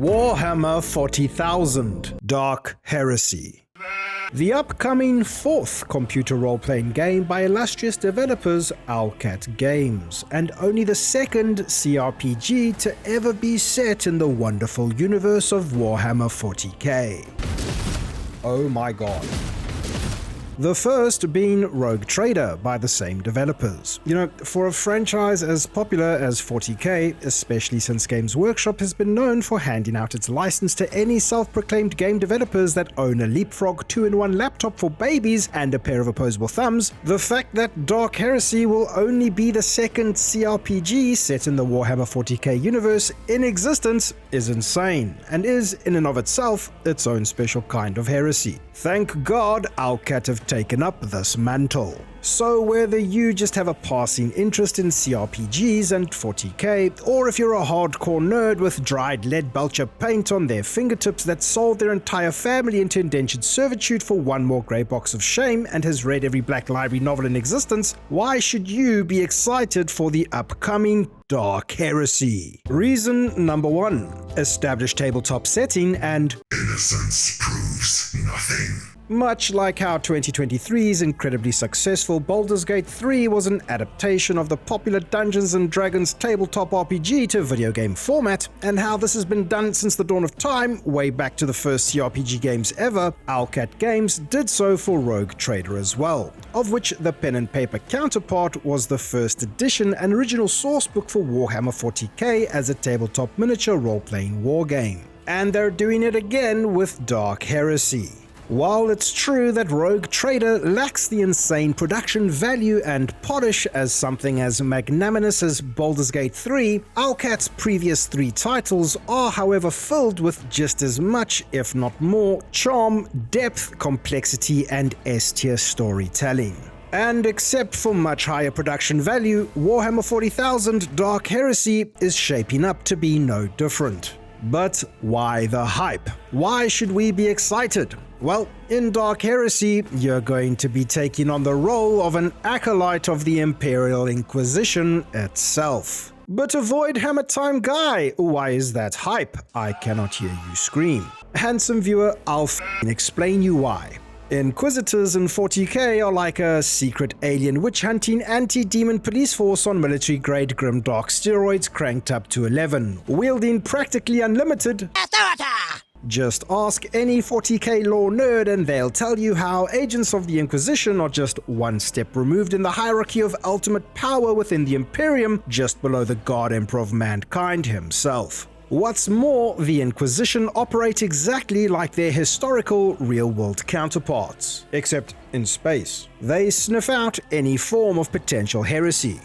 Warhammer 40,000 Dark Heresy. The upcoming fourth computer role-playing game by illustrious developers Owlcat Games, and only the second CRPG to ever be set in the wonderful universe of Warhammer 40k. Oh my god. The first being Rogue Trader by the same developers. You know, for a franchise as popular as 40k, especially since Games Workshop has been known for handing out its license to any self-proclaimed game developers that own a Leapfrog 2-in-1 laptop for babies and a pair of opposable thumbs, the fact that Dark Heresy will only be the second CRPG set in the Warhammer 40k universe in existence is insane, and is in and of itself its own special kind of heresy. Thank God Owlcat have taken up this mantle. So whether you just have a passing interest in CRPGs and 40k, or if you're a hardcore nerd with dried lead belcher paint on their fingertips that sold their entire family into indentured servitude for one more grey box of shame and has read every Black Library novel in existence, why should you be excited for the upcoming Dark Heresy? Reason number 1. Established tabletop setting and Innocence proves nothing. Much like how 2023's incredibly successful Baldur's Gate 3 was an adaptation of the popular Dungeons & Dragons tabletop RPG to video game format, and how this has been done since the dawn of time, way back to the first CRPG games ever, Owlcat Games did so for Rogue Trader as well, of which the pen and paper counterpart was the first edition and original sourcebook for Warhammer 40k as a tabletop miniature role-playing wargame. And they're doing it again with Dark Heresy. While it's true that Rogue Trader lacks the insane production value and polish as something as magnanimous as Baldur's Gate 3, Owlcat's previous 3 titles are however filled with just as much, if not more, charm, depth, complexity, and S-tier storytelling. And except for much higher production value, Warhammer 40,000 Dark Heresy is shaping up to be no different. But why the hype? Why should we be excited? Well, in Dark Heresy, you're going to be taking on the role of an acolyte of the Imperial Inquisition itself. But avoid Hammer Time Guy, why is that hype? I cannot hear you scream. Handsome viewer, I'll explain you why. Inquisitors in 40k are like a secret alien witch-hunting anti-demon police force on military-grade grimdark steroids cranked up to 11, wielding practically unlimited authority. Just ask any 40k lore nerd and they'll tell you how agents of the Inquisition are just one step removed in the hierarchy of ultimate power within the Imperium, just below the God Emperor of mankind himself. What's more, the Inquisition operate exactly like their historical, real-world counterparts, except in space. They sniff out any form of potential heresy.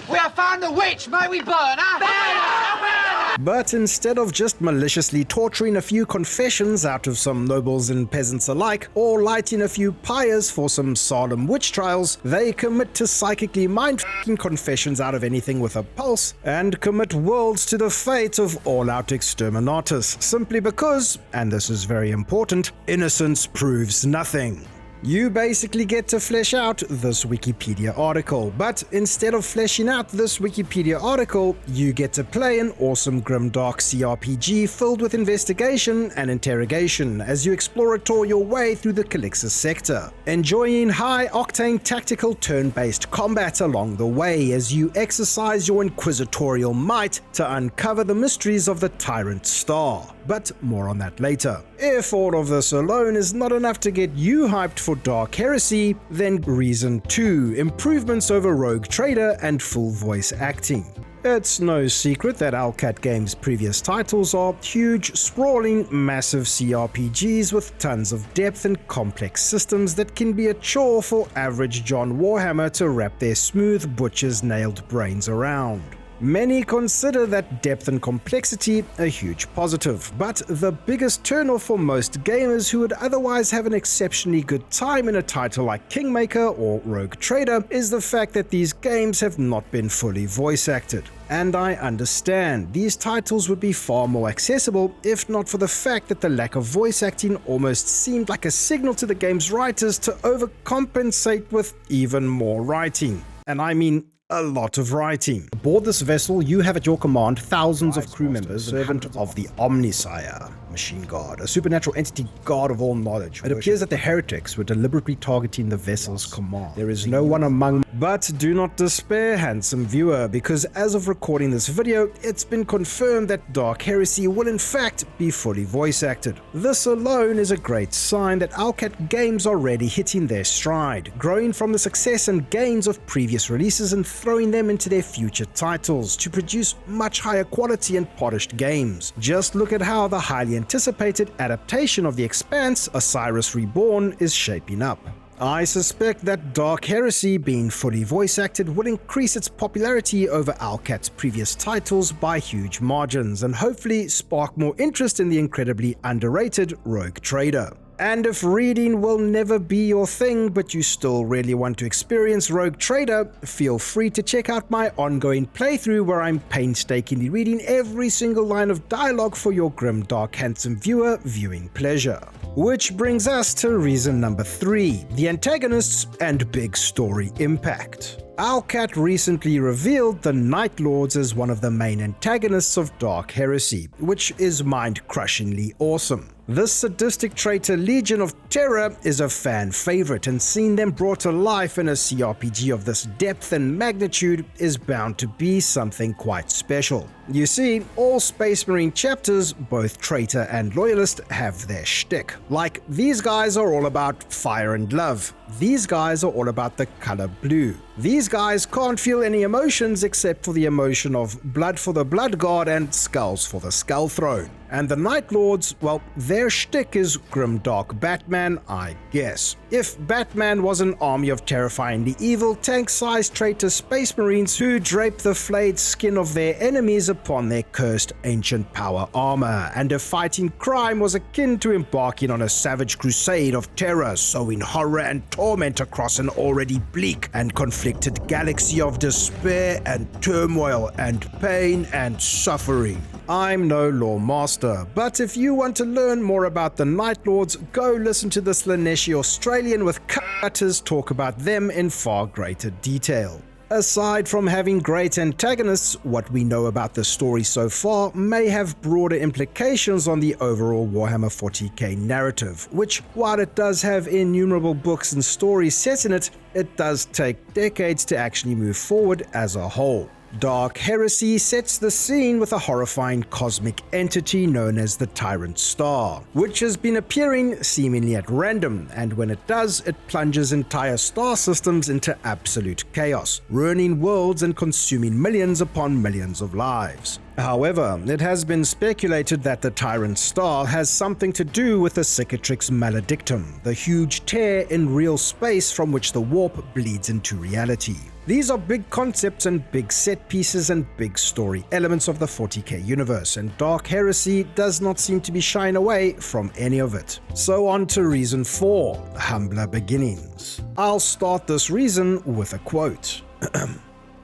We have found the witch, may we burn her? Burn her! But instead of just maliciously torturing a few confessions out of some nobles and peasants alike, or lighting a few pyres for some solemn witch trials, they commit to psychically mind-f***ing confessions out of anything with a pulse, and commit worlds to the fate of all-out exterminatus, simply because, and this is very important, innocence proves nothing. You basically get to flesh out this Wikipedia article, but instead of fleshing out this Wikipedia article, you get to play an awesome grimdark CRPG filled with investigation and interrogation as you exploratory your way through the Calixis Sector, enjoying high-octane tactical turn-based combat along the way as you exercise your inquisitorial might to uncover the mysteries of the Tyrant Star. But more on that later. If all of this alone is not enough to get you hyped for Dark Heresy, then reason 2, improvements over Rogue Trader and full voice acting. It's no secret that Owlcat Games' previous titles are huge, sprawling, massive CRPGs with tons of depth and complex systems that can be a chore for average John Warhammer to wrap their smooth, butcher's nailed brains around. Many consider that depth and complexity a huge positive, but the biggest turnoff for most gamers who would otherwise have an exceptionally good time in a title like Kingmaker or Rogue Trader is the fact that these games have not been fully voice acted. And I understand, these titles would be far more accessible if not for the fact that the lack of voice acting almost seemed like a signal to the game's writers to overcompensate with even more writing. And I mean A lot of writing. Aboard this vessel, you have at your command thousands of crew members, servant of the Omnisire, Machine God, a supernatural entity god of all knowledge. It appears that the heretics were deliberately targeting the vessel's command. There is no one among. But do not despair, handsome viewer, because as of recording this video, it's been confirmed that Dark Heresy will in fact be fully voice acted. This alone is a great sign that Owlcat Games are already hitting their stride, growing from the success and gains of previous releases and throwing them into their future titles to produce much higher quality and polished games. Just look at how the highly anticipated adaptation of The Expanse, Osiris Reborn, is shaping up. I suspect that Dark Heresy, being fully voice acted, will increase its popularity over Owlcat's previous titles by huge margins and hopefully spark more interest in the incredibly underrated Rogue Trader. And if reading will never be your thing, but you still really want to experience Rogue Trader, feel free to check out my ongoing playthrough where I'm painstakingly reading every single line of dialogue for your grim, dark, handsome viewer viewing pleasure. Which brings us to reason number 3, the antagonists and big story impact. Owlcat recently revealed the Night Lords as one of the main antagonists of Dark Heresy, which is mind-crushingly awesome. This sadistic traitor Legion of Terror is a fan favorite, and seeing them brought to life in a CRPG of this depth and magnitude is bound to be something quite special. You see, all Space Marine chapters, both traitor and loyalist, have their shtick. Like, these guys are all about fire and love. These guys are all about the color blue. These guys can't feel any emotions except for the emotion of blood for the Blood God and skulls for the Skull Throne. And the Night Lords, well, their shtick is grimdark Batman, I guess. If Batman was an army of terrifyingly evil, tank-sized traitor space marines who drape the flayed skin of their enemies upon their cursed ancient power armor, and if fighting crime was akin to embarking on a savage crusade of terror, sowing horror and torment across an already bleak and conflicted galaxy of despair and turmoil and pain and suffering. I'm no lore master, but if you want to learn more about the Night Lords, go listen to this Laneshi Australian with cutters talk about them in far greater detail. Aside from having great antagonists, what we know about the story so far may have broader implications on the overall Warhammer 40k narrative, which, while it does have innumerable books and stories set in it, it does take decades to actually move forward as a whole. Dark Heresy sets the scene with a horrifying cosmic entity known as the Tyrant Star, which has been appearing seemingly at random, and when it does, it plunges entire star systems into absolute chaos, ruining worlds and consuming millions upon millions of lives. However, it has been speculated that the Tyrant Star has something to do with the Cicatrix Maledictum, the huge tear in real space from which the warp bleeds into reality. These are big concepts and big set pieces and big story elements of the 40k universe, and Dark Heresy does not seem to be shying away from any of it. So on to reason 4, humbler beginnings. I'll start this reason with a quote.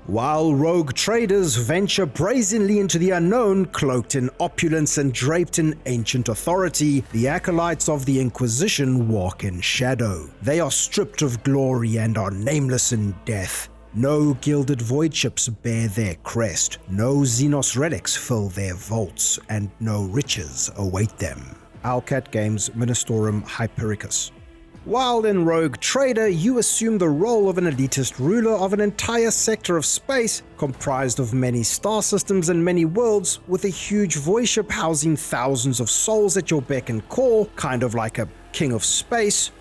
While rogue traders venture brazenly into the unknown, cloaked in opulence and draped in ancient authority, the acolytes of the Inquisition walk in shadow. They are stripped of glory and are nameless in death. No gilded void ships bear their crest, no Xenos relics fill their vaults, and no riches await them. Owlcat Games Ministorum Hypericus. While in Rogue Trader, you assume the role of an elitist ruler of an entire sector of space comprised of many star systems and many worlds, with a huge void ship housing thousands of souls at your beck and call, kind of like a king of space.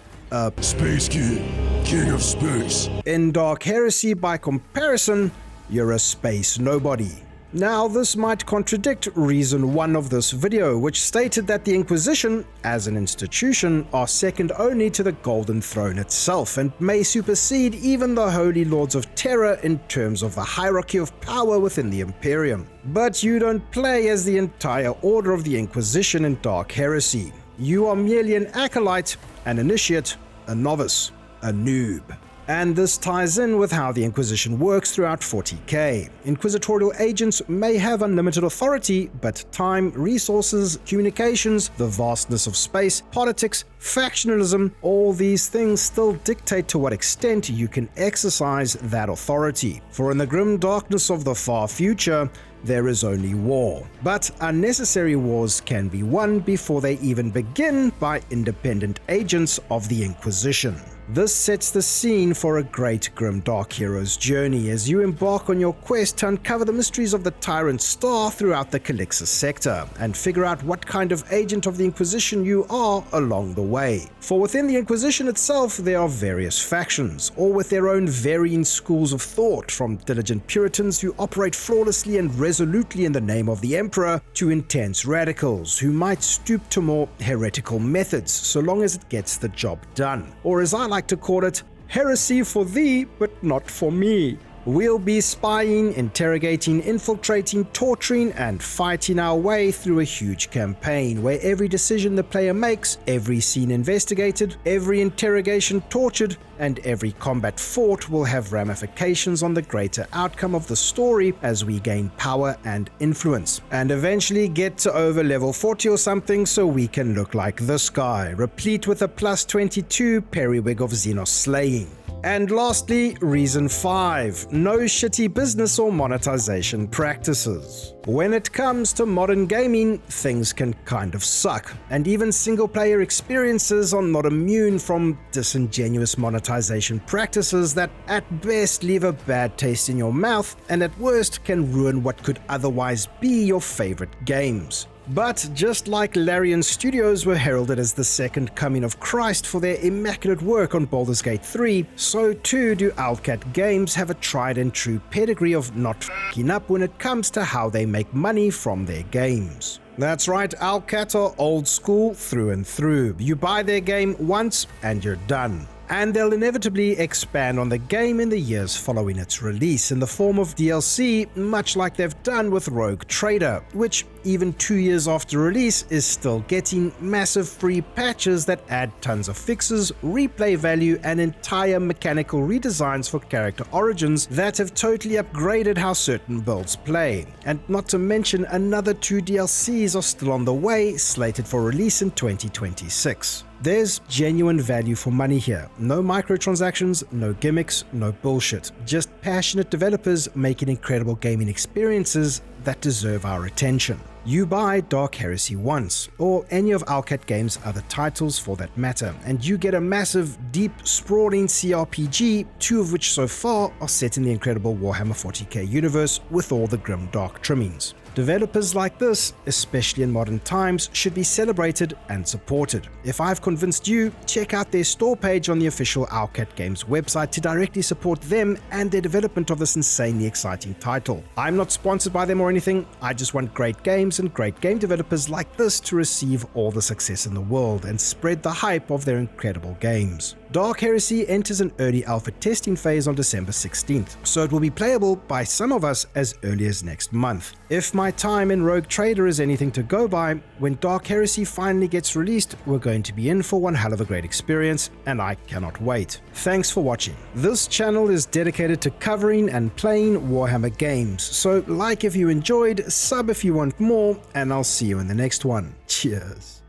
Space King of Space. In Dark Heresy, by comparison, you're a space nobody. Now, this might contradict reason 1 of this video, which stated that the Inquisition, as an institution, are second only to the Golden Throne itself, and may supersede even the Holy Lords of Terror in terms of the hierarchy of power within the Imperium. But you don't play as the entire Order of the Inquisition in Dark Heresy. You are merely an acolyte, an initiate, a novice, a noob. And this ties in with how the Inquisition works throughout 40k. Inquisitorial agents may have unlimited authority, but time, resources, communications, the vastness of space, politics, factionalism, all these things still dictate to what extent you can exercise that authority. For in the grim darkness of the far future, there is only war. But unnecessary wars can be won before they even begin by independent agents of the Inquisition. This sets the scene for a great grimdark hero's journey as you embark on your quest to uncover the mysteries of the Tyrant Star throughout the Calixis Sector and figure out what kind of agent of the Inquisition you are along the way. For within the Inquisition itself, there are various factions, all with their own varying schools of thought, from diligent Puritans who operate flawlessly and resolutely in the name of the Emperor, to intense radicals who might stoop to more heretical methods so long as it gets the job done. Or as I like to call it, heresy for thee, but not for me. We'll be spying, interrogating, infiltrating, torturing, and fighting our way through a huge campaign where every decision the player makes, every scene investigated, every interrogation tortured, and every combat fought will have ramifications on the greater outcome of the story as we gain power and influence, and eventually get to over level 40 or something so we can look like this guy, replete with a plus 22 periwig of Xenos slaying. And lastly, reason 5, no shitty business or monetization practices. When it comes to modern gaming, things can kind of suck, and even single-player experiences are not immune from disingenuous monetization practices that at best leave a bad taste in your mouth and at worst can ruin what could otherwise be your favorite games. But just like Larian Studios were heralded as the second coming of Christ for their immaculate work on Baldur's Gate 3, so too do Owlcat Games have a tried and true pedigree of not f***ing up when it comes to how they make money from their games. That's right, Owlcat are old school through and through. You buy their game once and you're done. And they'll inevitably expand on the game in the years following its release in the form of DLC, much like they've done with Rogue Trader, which even 2 years after release is still getting massive free patches that add tons of fixes, replay value, and entire mechanical redesigns for character origins that have totally upgraded how certain builds play. And not to mention another 2 DLCs are still on the way, slated for release in 2026. There's genuine value for money here. No microtransactions, no gimmicks, no bullshit. Just passionate developers making incredible gaming experiences that deserve our attention. You buy Dark Heresy once, or any of Owlcat Games' other titles for that matter, and you get a massive, deep, sprawling CRPG, 2 of which so far are set in the incredible Warhammer 40k universe with all the grim dark trimmings. Developers like this, especially in modern times, should be celebrated and supported. If I've convinced you, check out their store page on the official Owlcat Games website to directly support them and their development of this insanely exciting title. I'm not sponsored by them or anything, I just want great games and great game developers like this to receive all the success in the world and spread the hype of their incredible games. Dark Heresy enters an early alpha testing phase on December 16th, so it will be playable by some of us as early as next month. If my time in Rogue Trader is anything to go by, when Dark Heresy finally gets released, we're going to be in for one hell of a great experience, and I cannot wait. Thanks for watching. This channel is dedicated to covering and playing Warhammer games, so like if you enjoyed, sub if you want more, and I'll see you in the next one. Cheers.